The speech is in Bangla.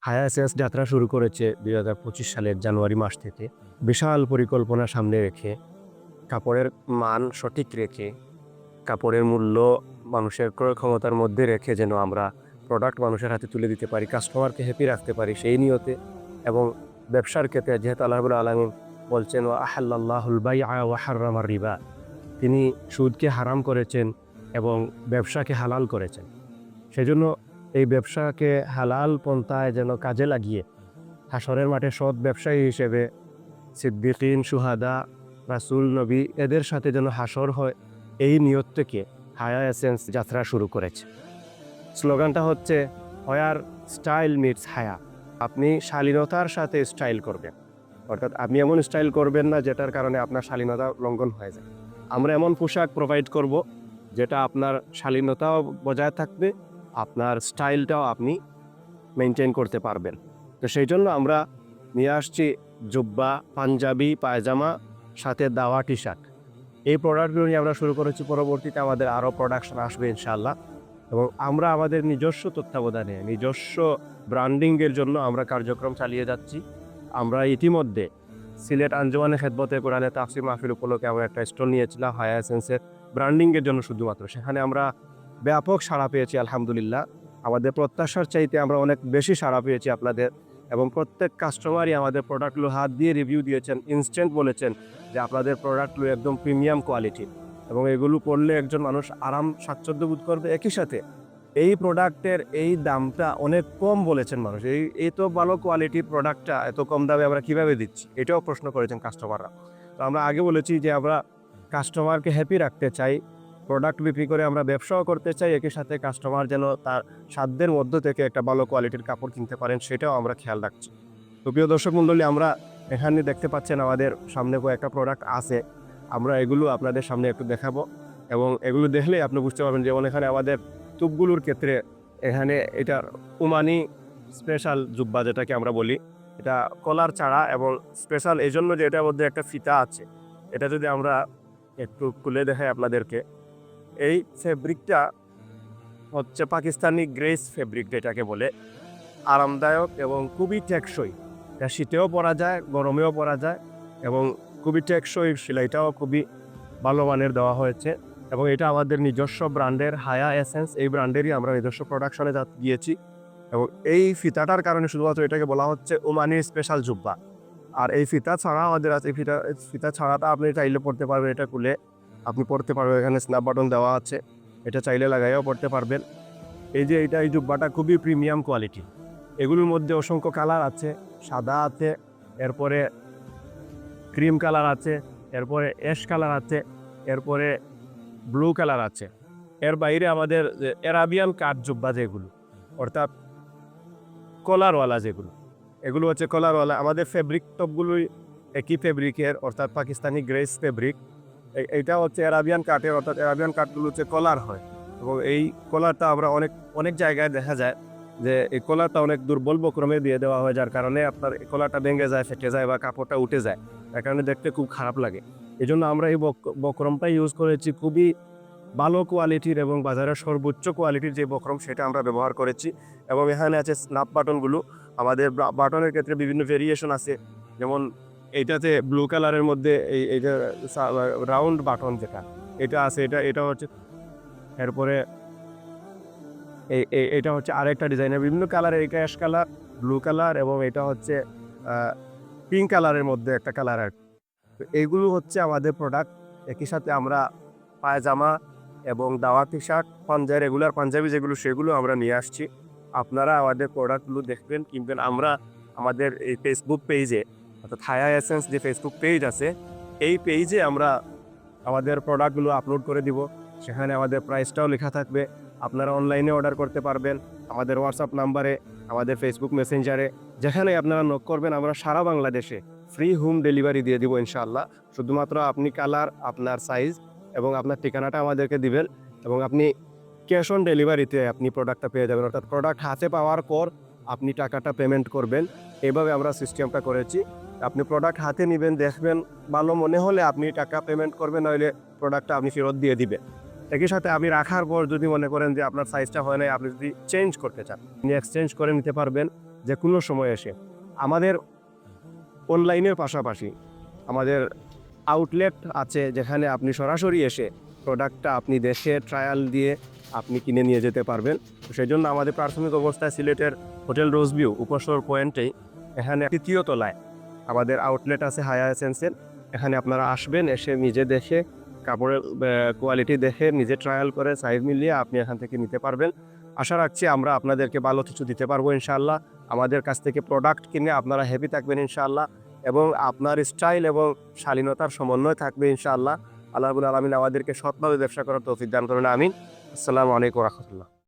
হায়া এসেন্স যাত্রা শুরু করেছে ২০২৫ সালের জানুয়ারি মাস থেকে। বিশাল পরিকল্পনা সামনে রেখে, কাপড়ের মান সঠিক রেখে, কাপড়ের মূল্য মানুষের ক্রয় ক্ষমতার মধ্যে রেখে যেন আমরা প্রোডাক্ট মানুষের হাতে তুলে দিতে পারি, কাস্টমারকে হ্যাপি রাখতে পারি সেই নিয়তে। এবং ব্যবসার ক্ষেত্রে যেহেতু আল্লাহ রাব্বুল আলামিন বলছেন ওয়া আহাল্লাল্লাহুল বাইআ ওয়া হাররামার রিবা, তিনি সুদকে হারাম করেছেন এবং ব্যবসাকে হালাল করেছেন। সেজন্য এই ব্যবসাকে হালাল পন্থায় যেন কাজে লাগিয়ে হাসরের মাঠে সৎ ব্যবসায়ী হিসেবে সিদ্দিকিন, শুহাদা, রাসূল, নবী এদের সাথে যেন হাসর হয়, এই নিয়ত থেকে হায়া এসেন্স যাত্রা শুরু করেছে। স্লোগানটা হচ্ছে হোয়ার স্টাইল মিটস হায়া। আপনি শালীনতার সাথে স্টাইল করবেন, অর্থাৎ আপনি এমন স্টাইল করবেন না যেটার কারণে আপনার শালীনতা লঙ্ঘন হয়ে যায়। আমরা এমন পোশাক প্রোভাইড করব যেটা আপনার শালীনতাও বজায় থাকবে, আপনার স্টাইলটাও আপনি মেনটেন করতে পারবেন। তো সেই জন্য আমরা নিয়ে আসছি জুব্বা, পাঞ্জাবি, পায়জামা, সাথে দাওয়া টি শার্ট। এই প্রোডাক্টগুলো নিয়ে আমরা শুরু করেছি। পরবর্তীতে আমাদের আরও প্রোডাকশন আসবে ইনশাআল্লাহ। এবং আমরা আমাদের নিজস্ব তত্ত্বাবধানে, নিজস্ব ব্র্যান্ডিংয়ের জন্য আমরা কার্যক্রম চালিয়ে যাচ্ছি। আমরা ইতিমধ্যে সিলেট আঞ্জুমানে খেদমতে কোরআনে তাফসীর মাহফিল উপলক্ষে আমরা একটা স্টল নিয়েছিলাম হায়া এসেন্সের ব্র্যান্ডিংয়ের জন্য শুধুমাত্র। সেখানে আমরা ব্যাপক সাড়া পেয়েছি আলহামদুলিল্লাহ। আমাদের প্রত্যাশার চাইতে আমরা অনেক বেশি সাড়া পেয়েছি আপনাদের, এবং প্রত্যেক কাস্টমারই আমাদের প্রোডাক্টগুলো হাত দিয়ে রিভিউ দিয়েছেন, ইনস্ট্যান্ট বলেছেন যে আপনাদের প্রোডাক্টগুলো একদম প্রিমিয়াম কোয়ালিটির এবং এগুলো পরলে একজন মানুষ আরাম স্বাচ্ছন্দ্য বোধ করবে। একই সাথে এই প্রোডাক্টের এই দামটা অনেক কম বলেছেন মানুষ। এই তো ভালো কোয়ালিটির প্রোডাক্টটা এত কম দামে আমরা কীভাবে দিচ্ছি, এটাও প্রশ্ন করেছেন কাস্টমাররা। তো আমরা আগে বলেছি যে আমরা কাস্টমারকে হ্যাপি রাখতে চাই, প্রোডাক্ট বিক্রি করে আমরা ব্যবসাও করতে চাই, একই সাথে কাস্টমার যেন তার সাধ্যের মধ্য থেকে একটা ভালো কোয়ালিটির কাপড় কিনতে পারেন সেটাও আমরা খেয়াল রাখছি। তো প্রিয় দর্শক মণ্ডলী, আমরা এখানে দেখতে পাচ্ছেন আমাদের সামনে কয়েকটা প্রোডাক্ট আছে। আমরা এগুলো আপনাদের সামনে একটু দেখাবো এবং এগুলো দেখলেই আপনি বুঝতে পারবেন। যেমন এখানে আমাদের তুপগুলোর ক্ষেত্রে এখানে এটা ওমানি স্পেশাল জুব্বা যেটাকে আমরা বলি, এটা কলার ছাড়া এবং স্পেশাল এই জন্য যে এটার মধ্যে একটা ফিতা আছে। এটা যদি আমরা একটু খুলে দেখাই আপনাদেরকে, এই ফেব্রিকটা হচ্ছে পাকিস্তানি গ্রেস ফেব্রিক যেটাকে বলে, আরামদায়ক এবং খুবই টেকসই। এটা শীতেও পরা যায়, গরমেও পরা যায় এবং খুবই টেকসই। সেলাইটাও খুবই ভালো মানের দেওয়া হয়েছে এবং এটা আমাদের নিজস্ব ব্র্যান্ডের হায়া এসেন্স, এই ব্র্যান্ডেরই আমরা নিজস্ব প্রোডাকশনে গিয়েছি। এবং এই ফিতাটার কারণে শুধুমাত্র এটাকে বলা হচ্ছে ওমানি স্পেশাল জুব্বা। আর এই ফিতা ছাড়া আমাদের আছে, ফিতা ছাড়াটা আপনি চাইলে পড়তে পারবেন। এটা খুলে আপনি পড়তে পারবেন, এখানে স্ন্যাপ বাটন দেওয়া আছে, এটা চাইলে লাগাইও পড়তে পারবেন। এই জুব্বাটা খুবই প্রিমিয়াম কোয়ালিটি। এগুলোর মধ্যে অসংখ্য কালার আছে, সাদা আছে, এরপরে ক্রিম কালার আছে, এরপরে অ্যাশ কালার আছে, এরপরে ব্লু কালার আছে। এর বাইরে আমাদের অ্যারাবিয়ান কাট জুব্বা যেগুলো, অর্থাৎ কলারওয়ালা যেগুলো, এগুলো হচ্ছে কলারওয়ালা। আমাদের ফেব্রিক টপগুলোই একই ফেব্রিকের, অর্থাৎ পাকিস্তানি গ্রেস ফেব্রিক। এইটা হচ্ছে অ্যারাবিয়ান কাটের, অর্থাৎ অ্যারাবিয়ান কাটগুলো হচ্ছে কলার হয় এবং এই কলারটা আমরা অনেক জায়গায় দেখা যায় যে এই কলারটা অনেক দুর্বল বক্রমে দিয়ে দেওয়া হয়, যার কারণে আপনার এই কলারটা ভেঙে যায়, ফেটে যায় বা কাপড়টা উঠে যায়, তার কারণে দেখতে খুব খারাপ লাগে। এই জন্য আমরা এই বক্রমটা ইউজ করেছি, খুবই ভালো কোয়ালিটির এবং বাজারের সর্বোচ্চ কোয়ালিটির যে বক্রম সেটা আমরা ব্যবহার করেছি। এবং এখানে আছে স্ন্যাপ বাটনগুলো। আমাদের বাটনের ক্ষেত্রে বিভিন্ন ভেরিয়েশন আছে, যেমন এইটাতে ব্লু কালারের মধ্যে এইটা রাউন্ড বাটন যেটা এটা আছে, এটা হচ্ছে। এরপরে এটা হচ্ছে আরেকটা ডিজাইনের বিভিন্ন কালারের, এটা অ্যাশ কালার, ব্লু কালার এবং এটা হচ্ছে পিঙ্ক কালারের মধ্যে একটা কালার আর কি। তো এইগুলো হচ্ছে আমাদের প্রোডাক্ট। একই সাথে আমরা পায়জামা এবং দাওয়া টি শার্ট, রেগুলার পাঞ্জাবি যেগুলো সেগুলো আমরা নিয়ে আসছি। আপনারা আমাদের প্রোডাক্টগুলো দেখবেন, কিনবেন। আমরা আমাদের এই ফেসবুক পেজে, অর্থাৎ হায়া এসেন্স যে ফেসবুক পেজ আছে, এই পেজে আমরা আমাদের প্রোডাক্টগুলো আপলোড করে দিব। সেখানে আমাদের প্রাইসটাও লেখা থাকবে। আপনারা অনলাইনে অর্ডার করতে পারবেন আমাদের হোয়াটসঅ্যাপ নাম্বারে, আমাদের ফেসবুক মেসেঞ্জারে, যেখানে আপনারা নক করবেন আমরা সারা বাংলাদেশে ফ্রি হোম ডেলিভারি দিয়ে দিব ইনশাআল্লাহ। শুধুমাত্র আপনি কালার, আপনার সাইজ এবং আপনার ঠিকানাটা আমাদেরকে দিবেন এবং আপনি ক্যাশ অন ডেলিভারিতে আপনি প্রোডাক্টটা পেয়ে যাবেন, অর্থাৎ প্রোডাক্ট হাতে পাওয়ার পর আপনি টাকাটা পেমেন্ট করবেন। এভাবে আমরা সিস্টেমটা করেছি। আপনি প্রোডাক্ট হাতে নেবেন, দেখবেন, ভালো মনে হলে আপনি টাকা পেমেন্ট করবেন, নইলে প্রোডাক্টটা আপনি ফেরত দিয়ে দিবেন। একই সাথে আপনি রাখার পর যদি মনে করেন যে আপনার সাইজটা হয় নাই, আপনি যদি চেঞ্জ করতে চান, আপনি এক্সচেঞ্জ করে নিতে পারবেন। যে কোনো সময় এসে। আমাদের অনলাইনের পাশাপাশি আমাদের আউটলেট আছে, যেখানে আপনি সরাসরি এসে প্রোডাক্টটা আপনি দেখে ট্রায়াল দিয়ে আপনি কিনে নিয়ে যেতে পারবেন। তো সেই জন্য আমাদের প্রাথমিক অবস্থায় সিলেটের হোটেল রোজভিউ উপসর পয়েন্টেই, এখানে ৩য় তলায় আমাদের আউটলেট আছে হায়া এসেন্সের। এখানে আপনারা আসবেন, এসে নিজে দেখে কাপড়ের কোয়ালিটি দেখে নিজে ট্রায়াল করে সাইজ মিলিয়ে আপনি এখান থেকে নিতে পারবেন। আশা রাখছি আমরা আপনাদেরকে ভালো কিছু দিতে পারবো ইনশাআল্লাহ। আমাদের কাছ থেকে প্রোডাক্ট কিনে আপনারা হ্যাপি থাকবেন ইনশাআল্লাহ, এবং আপনার স্টাইল এবং শালীনতার সমন্বয় থাকবে ইনশাআল্লাহ। আল্লাহ রাব্বুল আলামিন আমাদেরকে সৎভাবে ব্যবসা করার তৌফিক দান করুন, আমিন। আসসালামু আলাইকুম ওয়া রাহমাতুল্লাহ।